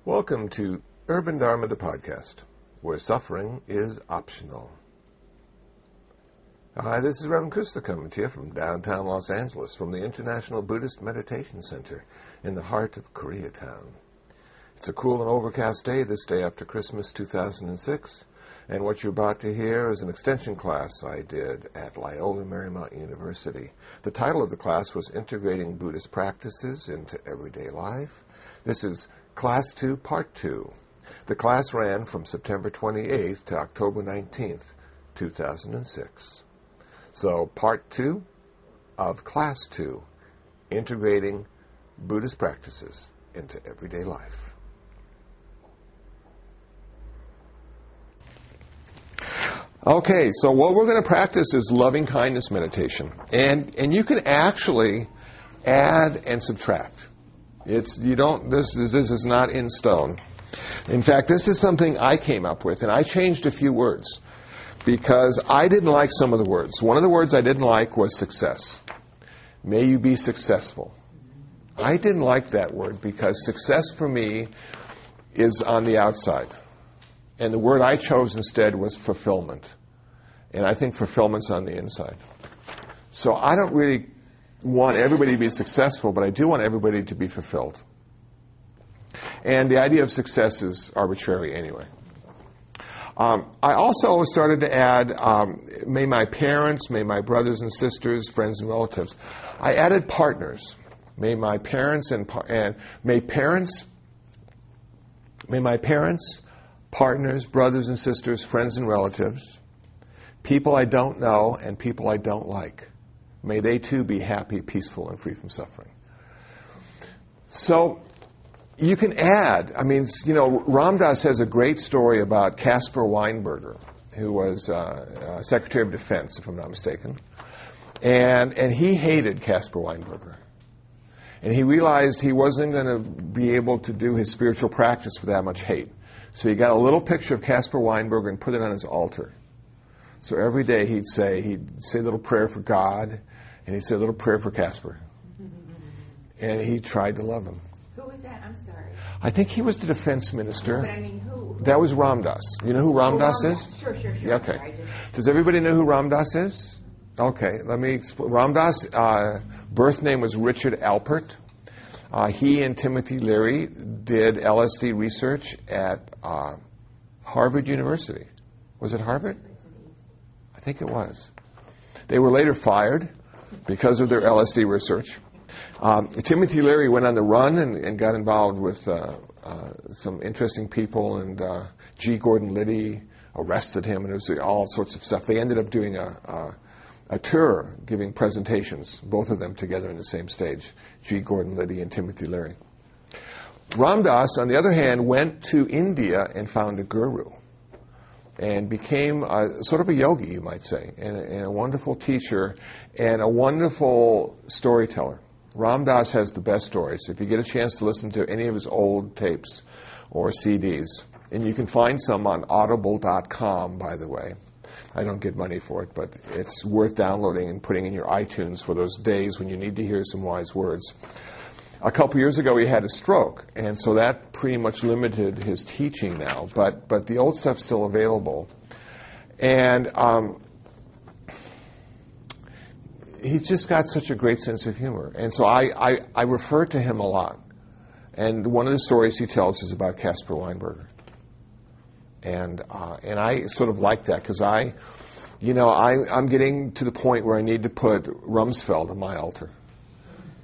Welcome to Urban Dharma, the podcast, where suffering is optional. Hi, this is Reverend Kusta coming to you from downtown Los Angeles, from the International Buddhist Meditation Center in the heart of Koreatown. It's a cool and overcast day this day after Christmas 2006, and what you're about to hear is an extension class I did at Loyola Marymount University. The title of the class was Integrating Buddhist Practices into Everyday Life. This is Class 2, Part 2. The class ran from September 28th to October 19th, 2006. So, Part 2 of Class 2, Integrating Buddhist Practices into Everyday Life. Okay, so what we're going to practice is loving kindness meditation. And you can actually add and subtract. This is not in stone. In fact, this is something I came up with, and I changed a few words because I didn't like some of the words. One of the words I didn't like was success. May you be successful. I didn't like that word because success for me is on the outside. And the word I chose instead was fulfillment. And I think fulfillment's on the inside. So I don't really want everybody to be successful, but I do want everybody to be fulfilled. And the idea of success is arbitrary anyway. I also started to add, may my parents, may my brothers and sisters, friends and relatives. I added partners. May my parents may my parents, partners, brothers and sisters, friends and relatives, people I don't know and people I don't like. May they too be happy, peaceful, and free from suffering. So you can add, Ram Dass has a great story about Caspar Weinberger, who was Secretary of Defense, if I'm not mistaken. And he hated Caspar Weinberger. And he realized he wasn't going to be able to do his spiritual practice with that much hate. So he got a little picture of Caspar Weinberger and put it on his altar. So every day he'd say a little prayer for God, and he'd say a little prayer for Caspar. And he tried to love him. Who was that? I'm sorry. I think he was the defense minister. But I mean, who? That was Ram Dass. You know who Ram Dass is? Sure. Yeah, okay. Does everybody know who Ram Dass is? Okay, let me explain. Ram Dass' birth name was Richard Alpert. He and Timothy Leary did LSD research at Harvard University. Was it Harvard? I think it was. They were later fired because of their LSD research. Timothy Leary went on the run and got involved with some interesting people, and G. Gordon Liddy arrested him, and it was all sorts of stuff. They ended up doing a tour, giving presentations, both of them together on the same stage, G. Gordon Liddy and Timothy Leary. Ram Dass, on the other hand, went to India and found a guru and became sort of a yogi, you might say, and a wonderful teacher and a wonderful storyteller. Ram Dass has the best stories. If you get a chance to listen to any of his old tapes or CDs, and you can find some on audible.com, by the way. I don't get money for it, but it's worth downloading and putting in your iTunes for those days when you need to hear some wise words. A couple years ago, he had a stroke, and so that pretty much limited his teaching now, but the old stuff's still available. And he's just got such a great sense of humor. And so I refer to him a lot. And one of the stories he tells is about Caspar Weinberger. And I sort of like that because I'm getting to the point where I need to put Rumsfeld on my altar.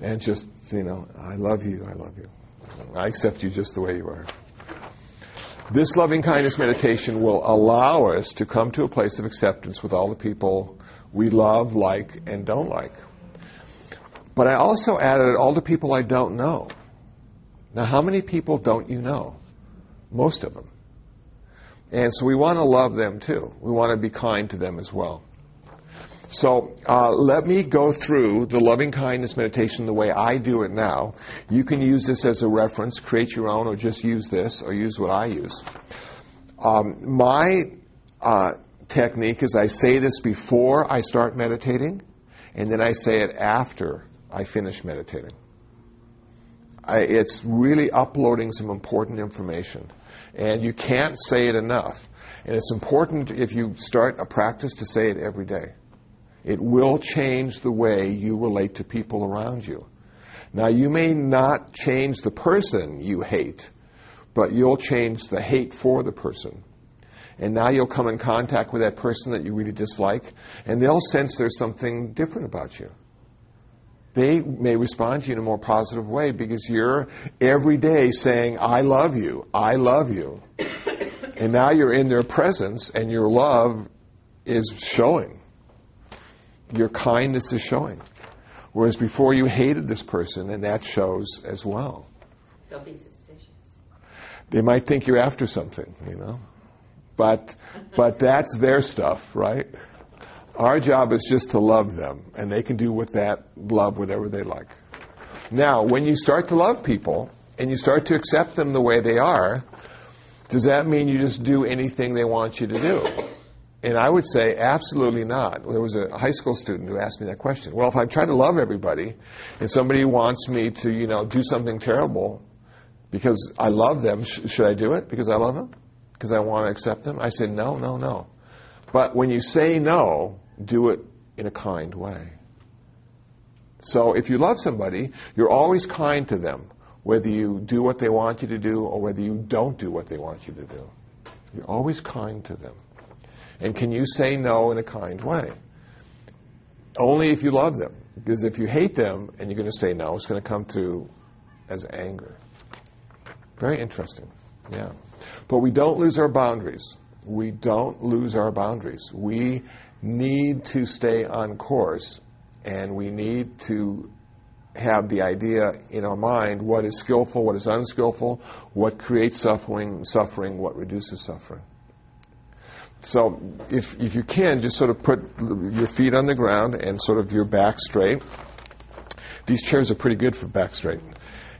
And just, I love you. I accept you just the way you are. This loving kindness meditation will allow us to come to a place of acceptance with all the people we love, like, and don't like. But I also added all the people I don't know. Now, how many people don't you know? Most of them. And so we want to love them too. We want to be kind to them as well. So let me go through the loving kindness meditation the way I do it now. You can use this as a reference, create your own, or just use this, or use what I use. My technique is I say this before I start meditating, and then I say it after I finish meditating. it's really uploading some important information. And you can't say it enough. And it's important if you start a practice to say it every day. It will change the way you relate to people around you. Now, you may not change the person you hate, but you'll change the hate for the person. And now you'll come in contact with that person that you really dislike, and they'll sense there's something different about you. They may respond to you in a more positive way because you're every day saying, I love you, I love you. And now you're in their presence, and your love is showing. Your kindness is showing. Whereas before you hated this person, and that shows as well. They'll be suspicious. They might think you're after something, you know. But that's their stuff, right? Our job is just to love them, and they can do with that love whatever they like. Now, when you start to love people, and you start to accept them the way they are, does that mean you just do anything they want you to do? And I would say absolutely not. There was a high school student who asked me that question. Well, if I try to love everybody, and somebody wants me to, do something terrible because I love them, should I do it because I love them? Because I want to accept them? I said, no. But when you say no, do it in a kind way. So if you love somebody, you're always kind to them, whether you do what they want you to do or whether you don't do what they want you to do. You're always kind to them. And can you say no in a kind way? Only if you love them. Because if you hate them and you're going to say no, it's going to come through as anger. Very interesting. Yeah. But we don't lose our boundaries. We don't lose our boundaries. We need to stay on course, and we need to have the idea in our mind what is skillful, what is unskillful, what creates suffering, what reduces suffering. So if you can, just sort of put your feet on the ground and sort of your back straight. These chairs are pretty good for back straight.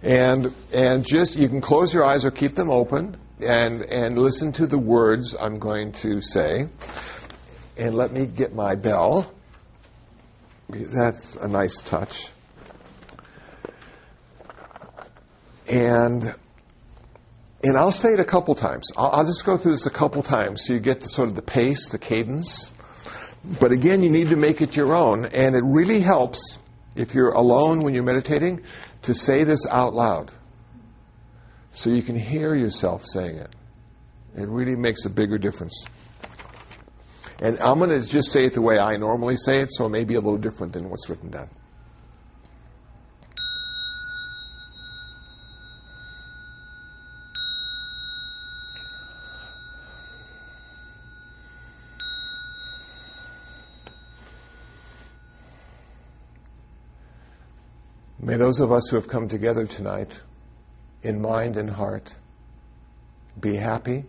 And just, you can close your eyes or keep them open and listen to the words I'm going to say. And let me get my bell. That's a nice touch. And I'll say it a couple times. I'll just go through this a couple times so you get the sort of the pace, the cadence. But again, you need to make it your own. And it really helps, if you're alone when you're meditating, to say this out loud so you can hear yourself saying it. It really makes a bigger difference. And I'm going to just say it the way I normally say it, so it may be a little different than what's written down. May those of us who have come together tonight, in mind and heart, be happy,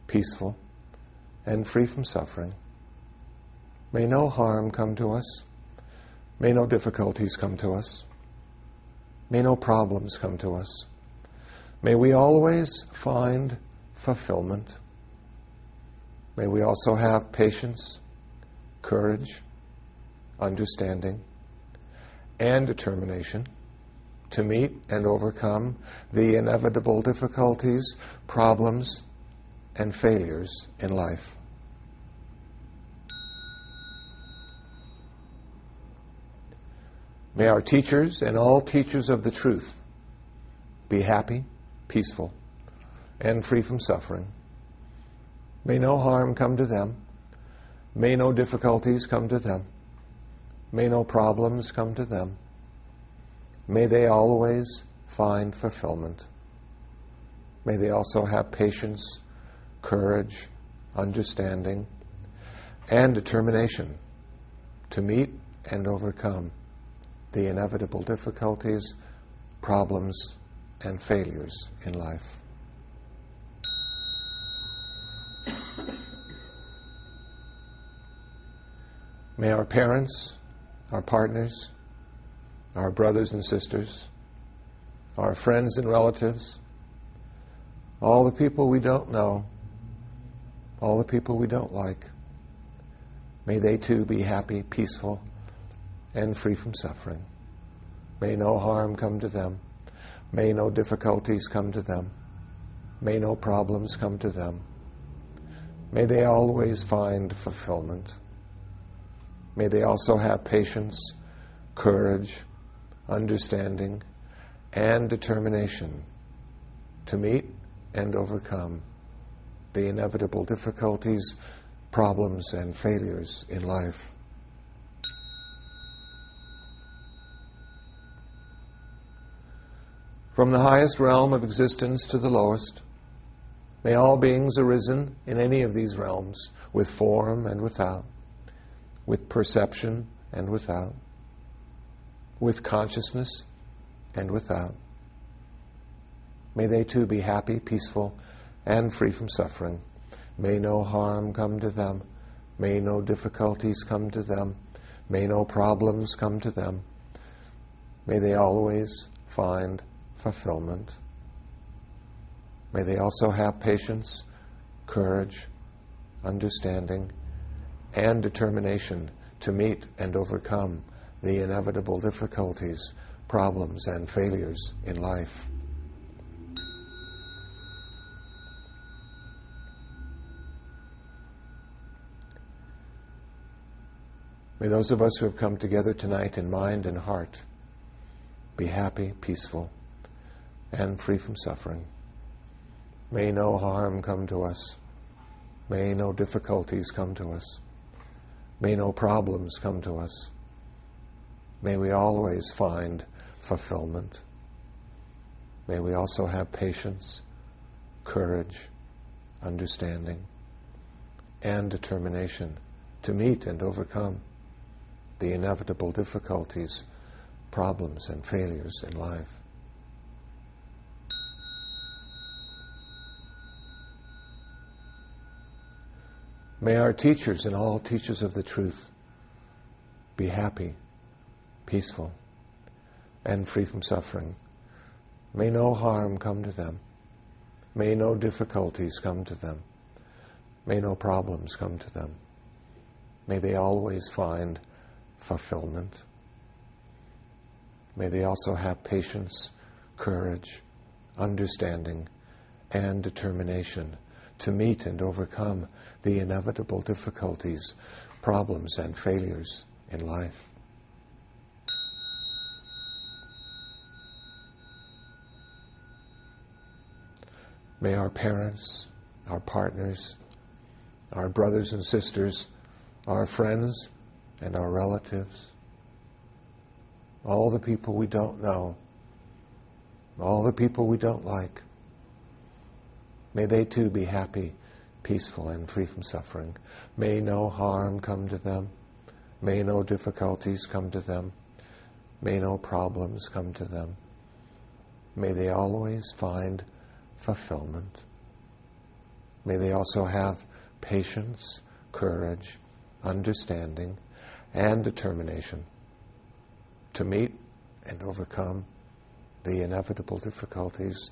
peaceful, and free from suffering. May no harm come to us. May no difficulties come to us. May no problems come to us. May we always find fulfillment. May we also have patience, courage, understanding, and determination to meet and overcome the inevitable difficulties, problems, and failures in life. May our teachers and all teachers of the truth be happy, peaceful, and free from suffering. May no harm come to them. May no difficulties come to them. May no problems come to them. May they always find fulfillment. May they also have patience, courage, understanding, and determination to meet and overcome the inevitable difficulties, problems, and failures in life. May our parents, our partners, our brothers and sisters, our friends and relatives, all the people we don't know, all the people we don't like, may they too be happy, peaceful, and free from suffering. May no harm come to them. May no difficulties come to them. May no problems come to them. May they always find fulfillment. May they also have patience, courage, understanding, and determination to meet and overcome the inevitable difficulties, problems, and failures in life. From the highest realm of existence to the lowest, may all beings arisen in any of these realms, with form and without, with perception and without, with consciousness and without. May they too be happy, peaceful, and free from suffering. May no harm come to them. May no difficulties come to them. May no problems come to them. May they always find fulfillment. May they also have patience, courage, understanding, and determination to meet and overcome the inevitable difficulties, problems, and failures in life. May those of us who have come together tonight in mind and heart be happy, peaceful, and free from suffering. May no harm come to us. May no difficulties come to us. May no problems come to us. May we always find fulfillment. May we also have patience, courage, understanding, and determination to meet and overcome the inevitable difficulties, problems, and failures in life. May our teachers and all teachers of the truth be happy, peaceful, and free from suffering. May no harm come to them. May no difficulties come to them. May no problems come to them. May they always find fulfillment. May they also have patience, courage, understanding, and determination to meet and overcome the inevitable difficulties, problems, and failures in life. May our parents, our partners, our brothers and sisters, our friends, and our relatives, all the people we don't know, all the people we don't like, may they too be happy, peaceful, and free from suffering. May no harm come to them. May no difficulties come to them. May no problems come to them. May they always find fulfillment. May they also have patience, courage, understanding, and determination to meet and overcome the inevitable difficulties,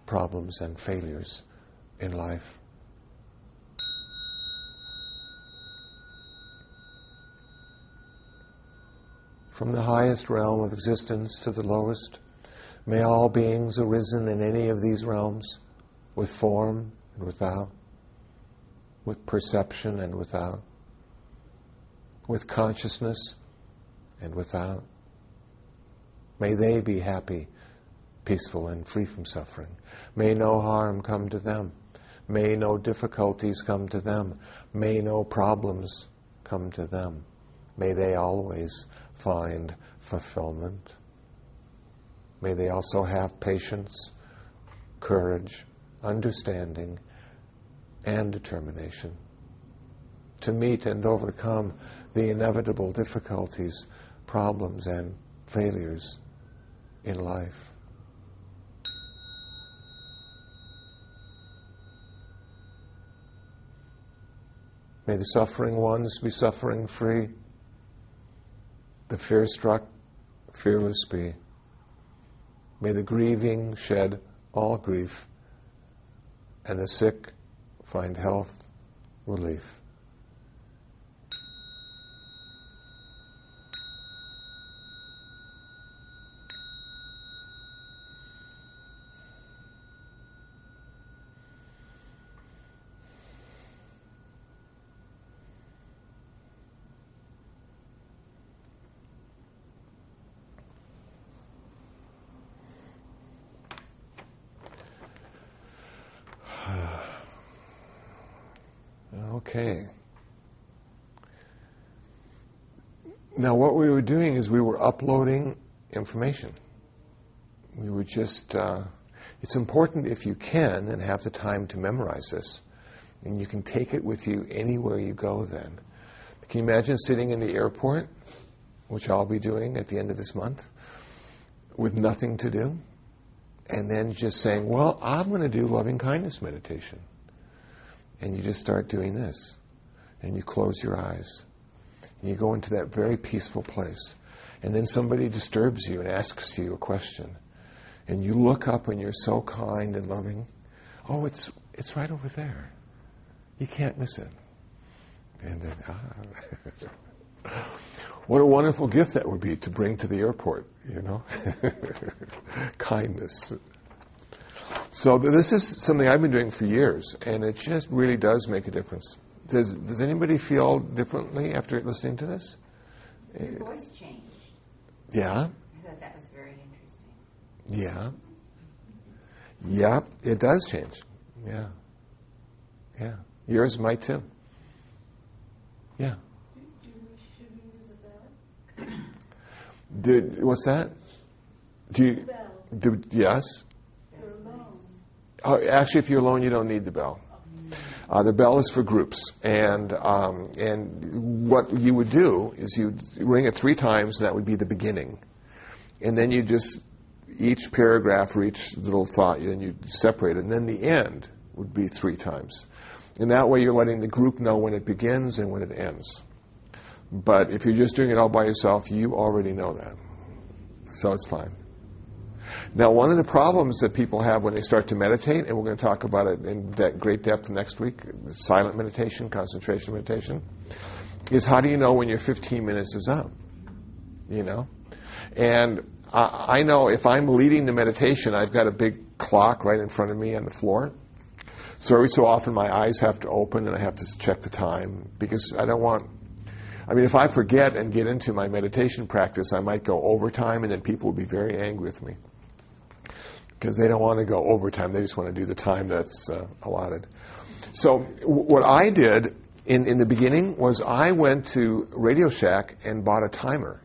problems, and failures in life. From the highest realm of existence to the lowest, may all beings arisen in any of these realms, with form and without, with perception and without, with consciousness and without. May they be happy, peaceful, and free from suffering. May no harm come to them. May no difficulties come to them. May no problems come to them. May they always find fulfillment. May they also have patience, courage, understanding, and determination to meet and overcome the inevitable difficulties, problems, and failures in life. May the suffering ones be suffering free, the fear-struck fearless be. May the grieving shed all grief, and the sick find health, relief. Okay. Now what we were doing is we were uploading information. We were just, it's important if you can and have the time to memorize this. And you can take it with you anywhere you go then. Can you imagine sitting in the airport, which I'll be doing at the end of this month, with nothing to do, and then just saying, well, I'm going to do loving kindness meditation. And you just start doing this. And you close your eyes. And you go into that very peaceful place. And then somebody disturbs you and asks you a question. And you look up and you're so kind and loving. Oh, it's right over there. You can't miss it. And then, what a wonderful gift that would be to bring to the airport, you know? Kindness. So this is something I've been doing for years, and it just really does make a difference. Does anybody feel differently after listening to this? Your voice changed. Yeah. I thought that was very interesting. Yeah. Yeah, it does change. Yeah. Yeah. Yours might too. Yeah. Should we use a bell? What's that? Yes. You're alone. Actually, if you're alone, you don't need the bell. The bell is for groups, and what you would do is you'd ring it 3 times, and that would be the beginning, and then you just each paragraph or each little thought, and you separate it, and then the end would be 3 times, and that way you're letting the group know when it begins and when it ends. But if you're just doing it all by yourself, you already know that, so it's fine. Now, one of the problems that people have when they start to meditate, and we're going to talk about it in great depth next week, silent meditation, concentration meditation, is how do you know when your 15 minutes is up? You know? And I know if I'm leading the meditation, I've got a big clock right in front of me on the floor. So every so often my eyes have to open and I have to check the time because I don't want... I mean, if I forget and get into my meditation practice, I might go overtime and then people will be very angry with me. Because they don't want to go overtime. They just want to do the time that's allotted. So what I did in the beginning was I went to Radio Shack and bought a timer.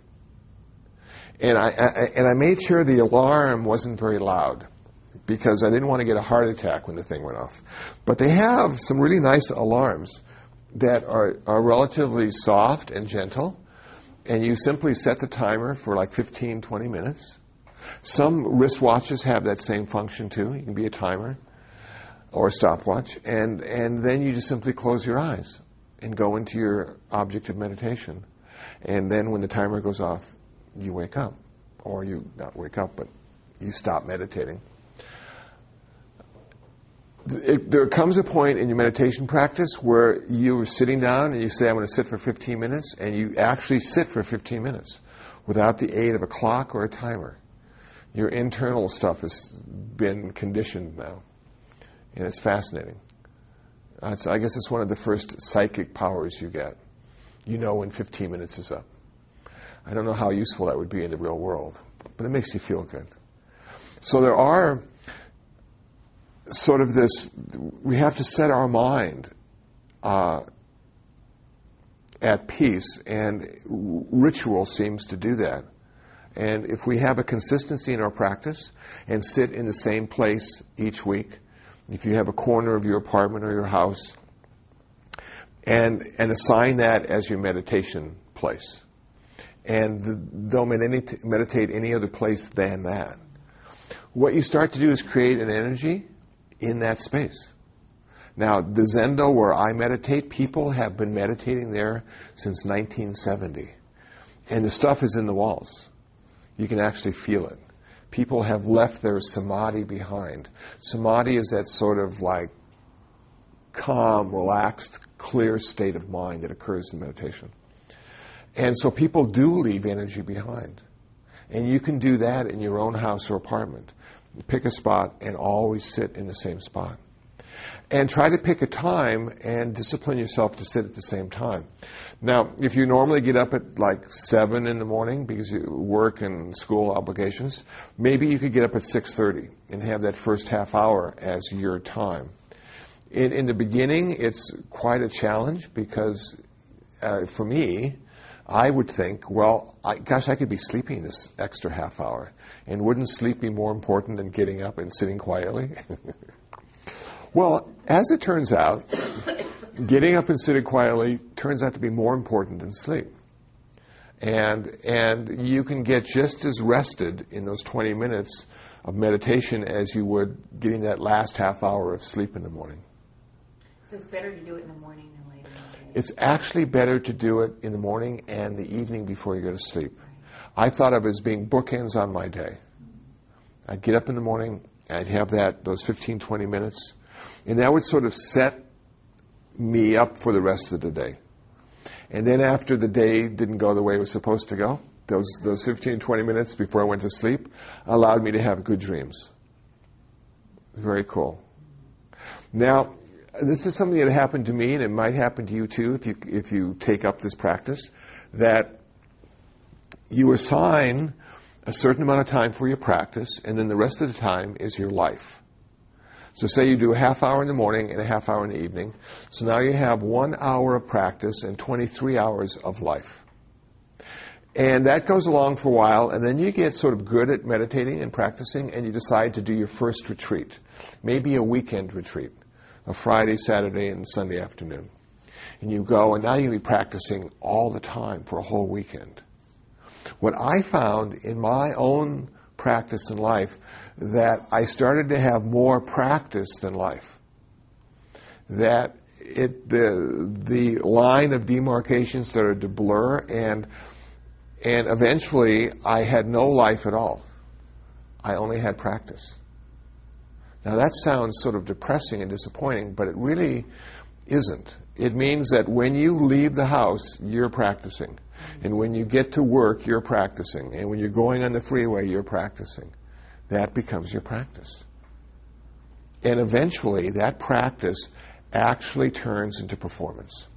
And I made sure the alarm wasn't very loud because I didn't want to get a heart attack when the thing went off. But they have some really nice alarms that are relatively soft and gentle. And you simply set the timer for like 15, 20 minutes. Some wristwatches have that same function too. You can be a timer or a stopwatch. And then you just simply close your eyes and go into your object of meditation. And then when the timer goes off, you wake up. Or you not wake up, but you stop meditating. There comes a point in your meditation practice where you're sitting down and you say, I'm going to sit for 15 minutes. And you actually sit for 15 minutes without the aid of a clock or a timer. Your internal stuff has been conditioned now. And it's fascinating. I guess it's one of the first psychic powers you get. You know when 15 minutes is up. I don't know how useful that would be in the real world, but it makes you feel good. So there are sort of this, we have to set our mind at peace, and ritual seems to do that. And if we have a consistency in our practice and sit in the same place each week, if you have a corner of your apartment or your house, and assign that as your meditation place, and don't meditate any other place than that, what you start to do is create an energy in that space. Now, the Zendo where I meditate, people have been meditating there since 1970. And the stuff is in the walls. You can actually feel it. People have left their samadhi behind. Samadhi is that sort of like calm, relaxed, clear state of mind that occurs in meditation. And so people do leave energy behind. And you can do that in your own house or apartment. You pick a spot and always sit in the same spot. And try to pick a time and discipline yourself to sit at the same time. Now, if you normally get up at like 7 in the morning because you work and school obligations, maybe you could get up at 6:30 and have that first half hour as your time. In the beginning, it's quite a challenge because for me, I would think, well, I could be sleeping this extra half hour. And wouldn't sleep be more important than getting up and sitting quietly? Well, as it turns out, getting up and sitting quietly turns out to be more important than sleep. And you can get just as rested in those 20 minutes of meditation as you would getting that last half hour of sleep in the morning. So it's better to do it in the morning than later in the day? It's actually better to do it in the morning and the evening before you go to sleep. I thought of it as being bookends on my day. I'd get up in the morning, I'd have those 15, 20 minutes, and that would sort of set me up for the rest of the day. And then after the day didn't go the way it was supposed to go, those 15, 20 minutes before I went to sleep allowed me to have good dreams. Very cool. Now, this is something that happened to me, and it might happen to you too if you take up this practice, that you assign a certain amount of time for your practice, and then the rest of the time is your life. So say you do a half hour in the morning and a half hour in the evening. So now you have 1 hour of practice and 23 hours of life. And that goes along for a while, and then you get sort of good at meditating and practicing, and you decide to do your first retreat. Maybe a weekend retreat, a Friday, Saturday, and Sunday afternoon. And you go, and now you'll be practicing all the time for a whole weekend. What I found in my own practice in life, that I started to have more practice than life. That the line of demarcation started to blur, and eventually I had no life at all. I only had practice. Now that sounds sort of depressing and disappointing, but it really isn't. It means that when you leave the house, you're practicing. And when you get to work, you're practicing. And when you're going on the freeway, you're practicing. That becomes your practice. And eventually, that practice actually turns into performance.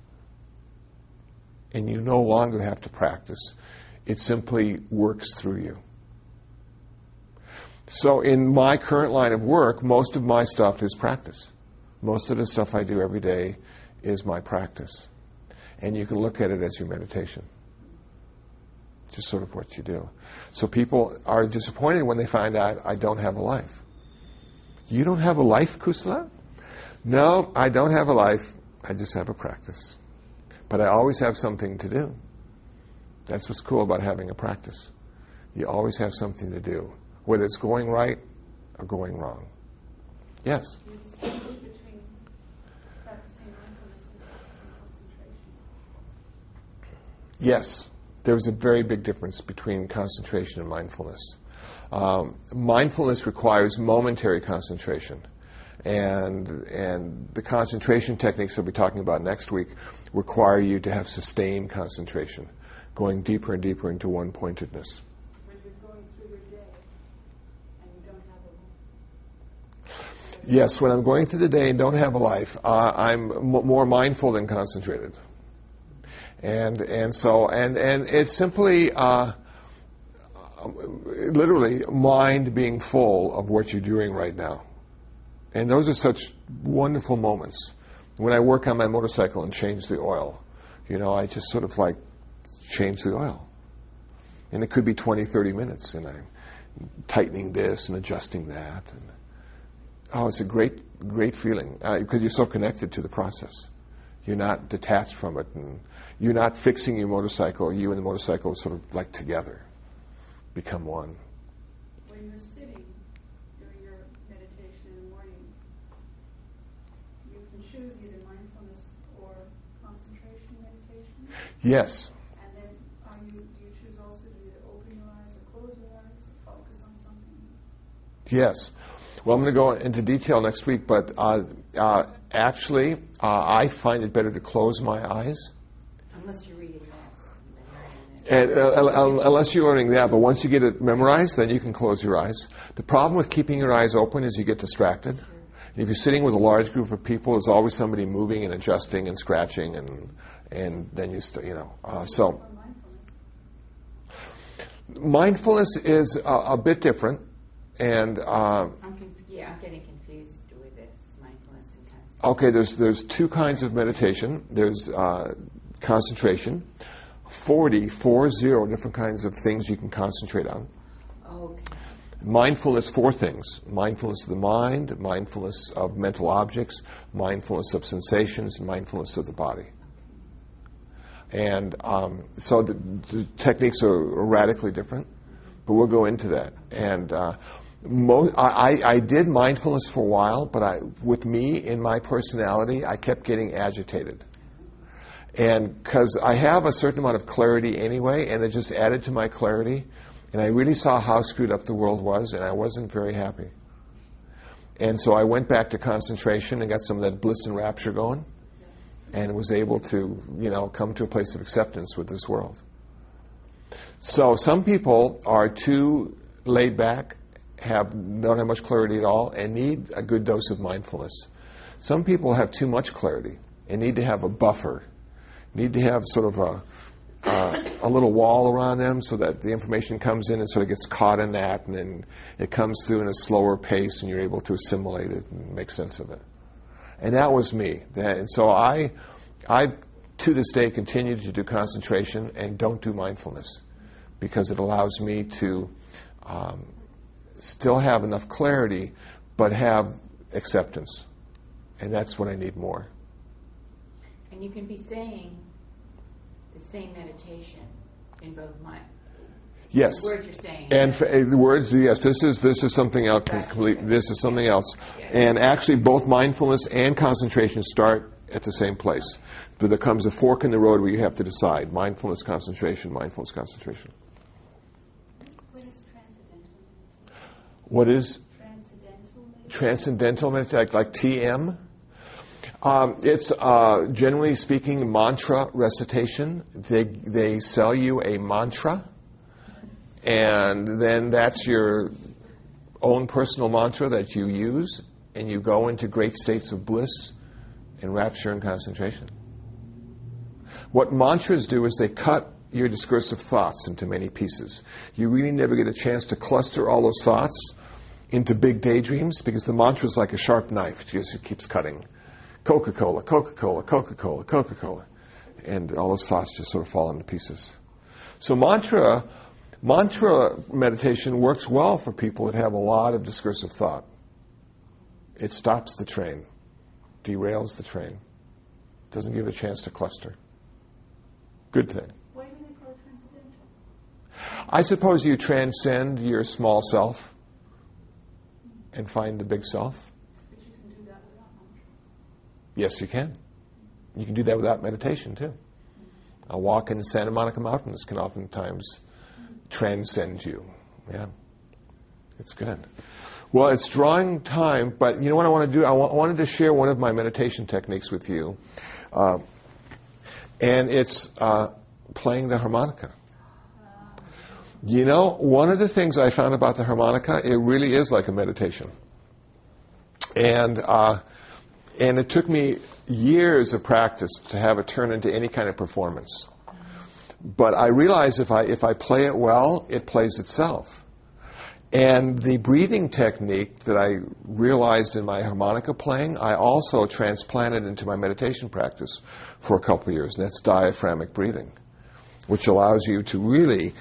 And you no longer have to practice. It simply works through you. So in my current line of work, most of my stuff is practice. Most of the stuff I do every day is my practice. And you can look at it as your meditation. Just sort of what you do. So people are disappointed when they find out I don't have a life. You don't have a life, Kusala? No, I don't have a life. I just have a practice. But I always have something to do. That's what's cool about having a practice. You always have something to do, whether it's going right or going wrong. Yes? Between practicing mindfulness and practicing concentration. Yes. There's a very big difference between concentration and mindfulness. Mindfulness requires momentary concentration. And the concentration techniques we'll be talking about next week require you to have sustained concentration, going deeper and deeper into one-pointedness. When you're going through your day and you don't have a life. Yes, when I'm going through the day and don't have a life, I'm more mindful than concentrated. And it's simply literally mind being full of what you're doing right now. And those are such wonderful moments. When I work on my motorcycle and change the oil, I just sort of like change the oil. And it could be 20, 30 minutes, and I'm tightening this and adjusting that. And it's a great, great feeling because you're so connected to the process. You're not detached from it, and you're not fixing your motorcycle. You and the motorcycle are sort of like together, become one. When you're sitting doing your meditation in the morning, you can choose either mindfulness or concentration meditation. Yes. And then do you choose also to either open your eyes or close your eyes or focus on something? Yes. Well, I'm going to go into detail next week, but actually, I find it better to close my eyes. Unless you're reading maths. And, unless you're learning that, but once you get it memorized, then you can close your eyes. The problem with keeping your eyes open is you get distracted. And if you're sitting with a large group of people, there's always somebody moving and adjusting and scratching, and then so mindfulness is a bit different, and I'm getting confused with this mindfulness and Okay, there's two kinds of meditation. There's concentration, 40 different kinds of things you can concentrate on. Okay. Mindfulness, 4 things. Mindfulness of the mind, mindfulness of mental objects, mindfulness of sensations, and mindfulness of the body. And so the techniques are radically different, but we'll go into that. And I did mindfulness for a while, but with me, in my personality, I kept getting agitated. And because I have a certain amount of clarity anyway, and it just added to my clarity, and I really saw how screwed up the world was, and I wasn't very happy. And so I went back to concentration and got some of that bliss and rapture going, and was able to, come to a place of acceptance with this world. So some people are too laid back, don't have much clarity at all, and need a good dose of mindfulness. Some people have too much clarity and need to have a buffer, need to have sort of a little wall around them so that the information comes in and sort of gets caught in that, and then it comes through in a slower pace and you're able to assimilate it and make sense of it. And that was me. And so I to this day continue to do concentration and don't do mindfulness, because it allows me to still have enough clarity but have acceptance. And that's what I need more. And you can be saying the same meditation in both mind. Yes. The words you're saying. And the words, yes, this is something else. This is something else. Yeah. And actually, both mindfulness and concentration start at the same place. But there comes a fork in the road where you have to decide: mindfulness, concentration, mindfulness, concentration. What is transcendental? What is transcendental meditation? Like TM? It's generally speaking mantra recitation. They sell you a mantra, and then that's your own personal mantra that you use, and you go into great states of bliss and rapture and concentration. What mantras do is they cut your discursive thoughts into many pieces. You really never get a chance to cluster all those thoughts into big daydreams, because the mantra is like a sharp knife. It keeps cutting. Coca-Cola, Coca-Cola, Coca-Cola, Coca-Cola. And all those thoughts just sort of fall into pieces. So mantra meditation works well for people that have a lot of discursive thought. It stops the train, derails the train, doesn't give it a chance to cluster. Good thing. Why do they call it transcendental? I suppose you transcend your small self and find the big self. But you can do that without mantras. Yes, you can. You can do that without meditation, too. A walk in the Santa Monica Mountains can oftentimes transcend you. Yeah. It's good. Well, it's drawing time, but you know what I want to do? I wanted to share one of my meditation techniques with you. And it's playing the harmonica. You know, one of the things I found about the harmonica, it really is like a meditation. And it took me years of practice to have it turn into any kind of performance. But I realize if I play it well, it plays itself. And the breathing technique that I realized in my harmonica playing, I also transplanted into my meditation practice for a couple of years. And that's diaphragmic breathing, which allows you to really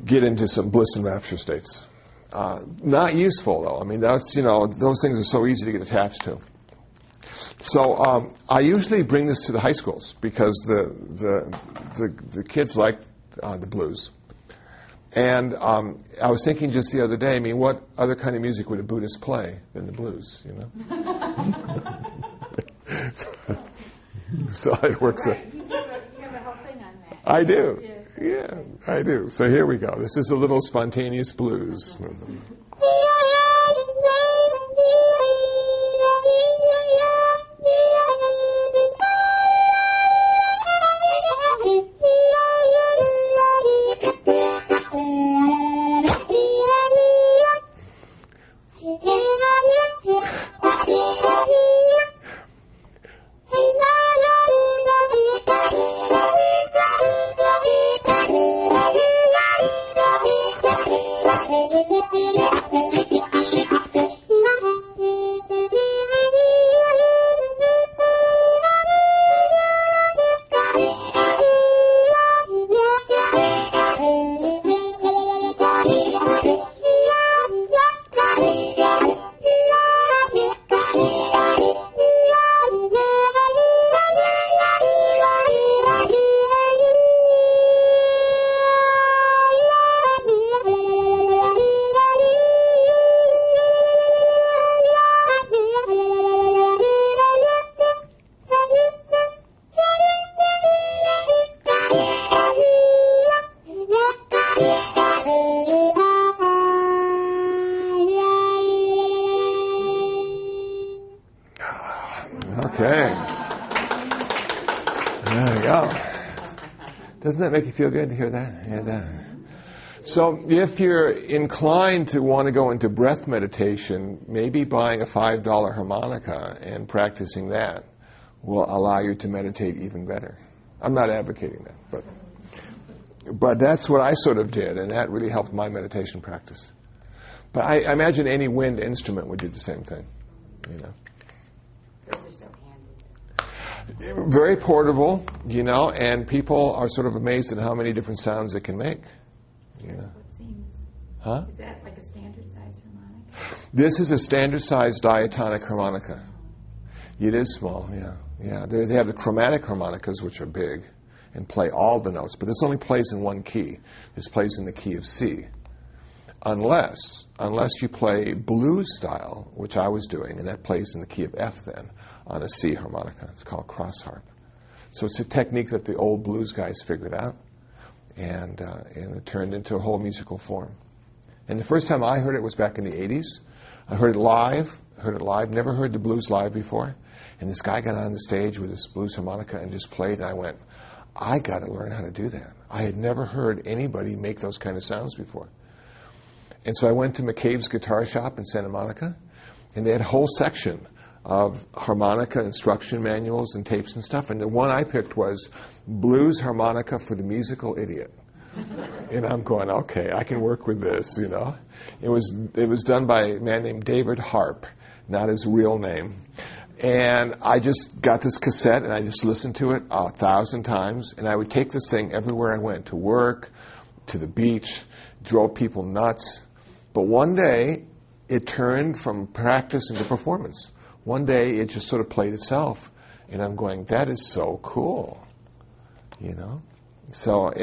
get into some bliss and rapture states. Not useful, though. I mean, that's, those things are so easy to get attached to. So I usually bring this to the high schools because the kids like the blues. And I was thinking just the other day, I mean, what other kind of music would a Buddhist play than the blues, So it works out. Right. You have a whole thing on that. I do. Yes. Yeah, I do. So here we go. This is a little spontaneous blues. Okay. There you go. Doesn't that make you feel good to hear that? Yeah, that. So if you're inclined to want to go into breath meditation, maybe buying a $5 harmonica and practicing that will allow you to meditate even better. I'm not advocating that, but that's what I sort of did, and that really helped my meditation practice. But I imagine any wind instrument would do the same thing, you know. Those are so handy. Very portable, you know, and people are sort of amazed at how many different sounds it can make. Yeah. What seems? Huh? Is that like a standard size harmonica? This is a standard size diatonic harmonica. It is small, yeah. Yeah. They have the chromatic harmonicas, which are big and play all the notes, but this only plays in one key. This plays in the key of C. Unless you play blues style, which I was doing, and that plays in the key of F then on a C harmonica. It's called cross harp. So it's a technique that the old blues guys figured out, and it turned into a whole musical form. And the first time I heard it was back in the 80s. I heard it live, never heard the blues live before. And this guy got on the stage with this blues harmonica and just played, and I went, I got to learn how to do that. I had never heard anybody make those kind of sounds before. And so I went to McCabe's guitar shop in Santa Monica, and they had a whole section of harmonica instruction manuals and tapes and stuff. And the one I picked was Blues Harmonica for the Musical Idiot. And I'm going, okay, I can work with this, you know. It was done by a man named David Harp, not his real name. And I just got this cassette, and I just listened to it 1,000 times. And I would take this thing everywhere I went, to work, to the beach, drove people nuts. But one day, it turned from practice into performance. One day, it just sort of played itself. And I'm going, that is so cool, you know? So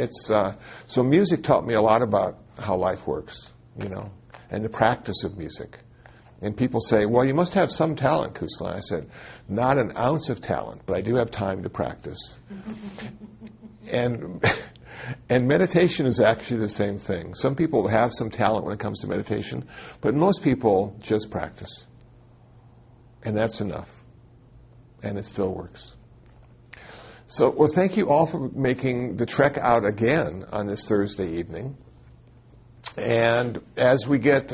so music taught me a lot about how life works, you know, and the practice of music. And people say, well, you must have some talent, Kusala. I said, not an ounce of talent, but I do have time to practice. And meditation is actually the same thing. Some people have some talent when it comes to meditation, but most people just practice. And that's enough. And it still works. So, well, thank you all for making the trek out again on this Thursday evening. And as we get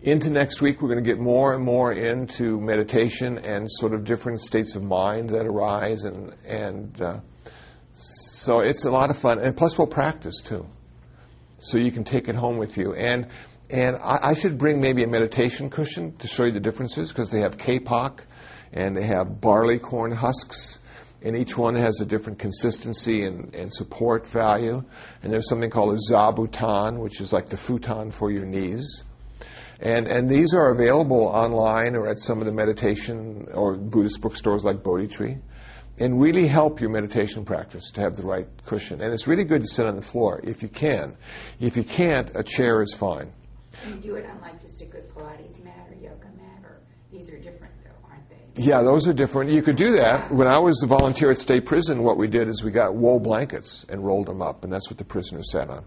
into next week, we're going to get more and more into meditation and sort of different states of mind that arise. And so it's a lot of fun. And plus, we'll practice, too. So you can take it home with you. And I should bring maybe a meditation cushion to show you the differences, because they have kapok and they have barley corn husks. And each one has a different consistency and support value. And there's something called a zabuton, which is like the futon for your knees. And these are available online or at some of the meditation or Buddhist bookstores like Bodhi Tree, and really help your meditation practice to have the right cushion. And it's really good to sit on the floor if you can. If you can't, a chair is fine. Can you do it on like just a good Pilates mat or yoga mat, or these are different though, aren't they? Yeah, those are different. You could do that. When I was a volunteer at State Prison, what we did is we got wool blankets and rolled them up, and that's what the prisoners sat on.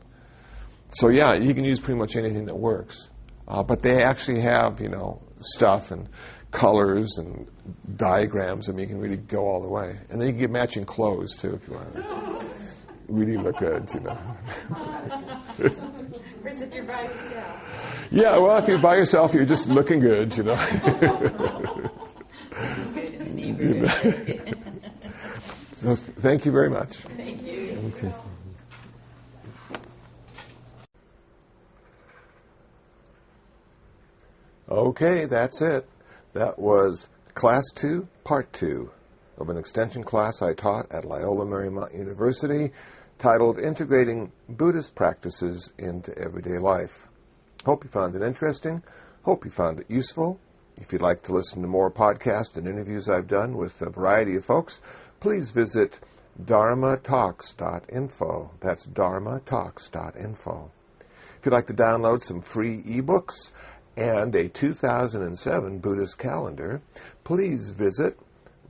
So yeah, you can use pretty much anything that works. But they actually have, you know, stuff and colors and diagrams. I mean, you can really go all the way. And then you can get matching clothes, too, if you want to really look good, you know. Or if you're by yourself. Yeah, well, if you're by yourself, you're just looking good, you know. So, thank you very much. Thank you. Okay. Okay, that's it. That was Class 2, Part 2 of an extension class I taught at Loyola Marymount University titled Integrating Buddhist Practices into Everyday Life. Hope you found it interesting. Hope you found it useful. If you'd like to listen to more podcasts and interviews I've done with a variety of folks, please visit dharmatalks.info. That's dharmatalks.info. If you'd like to download some free ebooks and a 2007 Buddhist calendar, please visit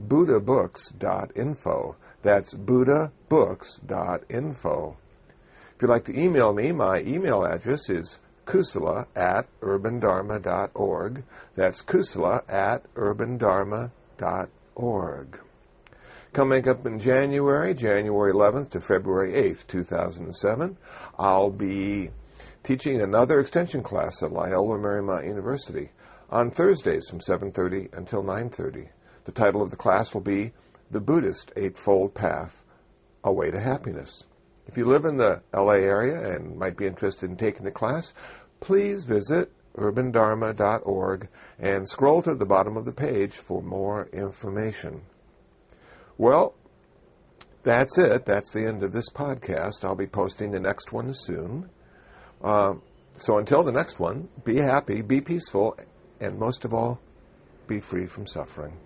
buddhabooks.info. That's buddhabooks.info. If you'd like to email me, my email address is kusala@urbandharma.org. That's kusala@urbandharma.org. Coming up in January 11th to February 8th, 2007, I'll be teaching another extension class at Loyola Marymount University on Thursdays from 7:30 until 9:30. The title of the class will be The Buddhist Eightfold Path, A Way to Happiness. If you live in the LA area and might be interested in taking the class, please visit urbandharma.org and scroll to the bottom of the page for more information. Well, that's it. That's the end of this podcast. I'll be posting the next one soon. So until the next one, be happy, be peaceful, and most of all, be free from suffering.